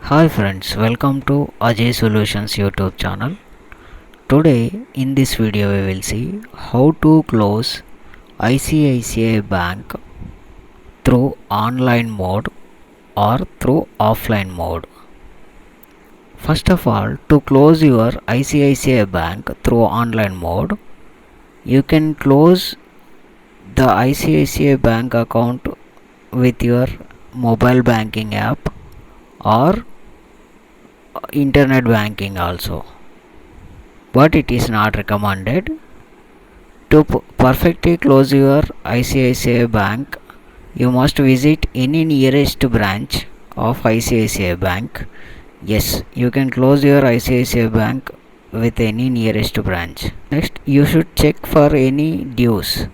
Hi friends, welcome to Ajay Solutions YouTube channel. Today in this video we will see how to close ICICI Bank through online mode or through offline mode. First of all, to close your ICICI Bank through online mode, you can close the ICICI Bank account with your mobile banking app or internet banking also, but it is not recommended. To perfectly close your ICICI Bank, you must visit any nearest branch of ICICI Bank. Yes, you can close your ICICI Bank with any nearest branch. Next, you should check for any dues.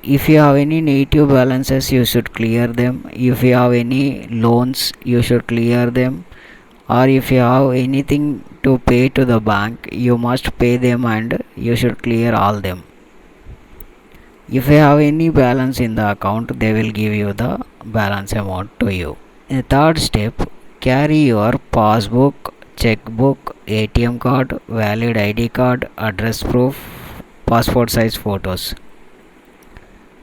If you have any negative balances, you should clear them. If you have any loans, you should clear them. Or if you have anything to pay to the bank, you must pay them and you should clear all them. If you have any balance in the account, they will give you the balance amount to you. In the third step, carry your passbook, checkbook, ATM card, valid ID card, address proof, passport size photos.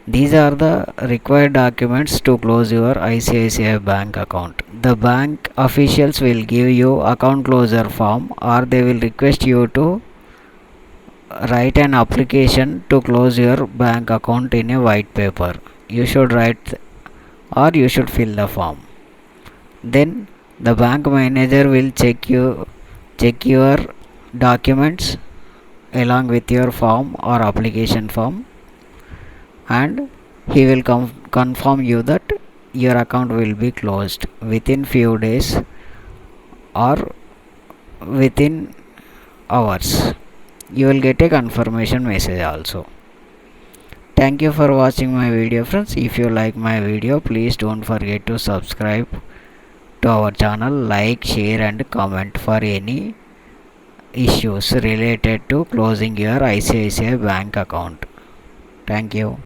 These are the required documents to close your ICICI Bank account. The bank officials will give you account closure form, or they will request you to write an application to close your bank account in a white paper. You should write or you should fill the form. Then the bank manager will check your documents along with your form or application form, and he will confirm you that your account will be closed within few days or within hours. You will get a confirmation message also. Thank you for watching my video friends. If you like my video, please don't forget to subscribe to our channel, like, share and comment for any issues related to closing your ICICI Bank account. Thank you.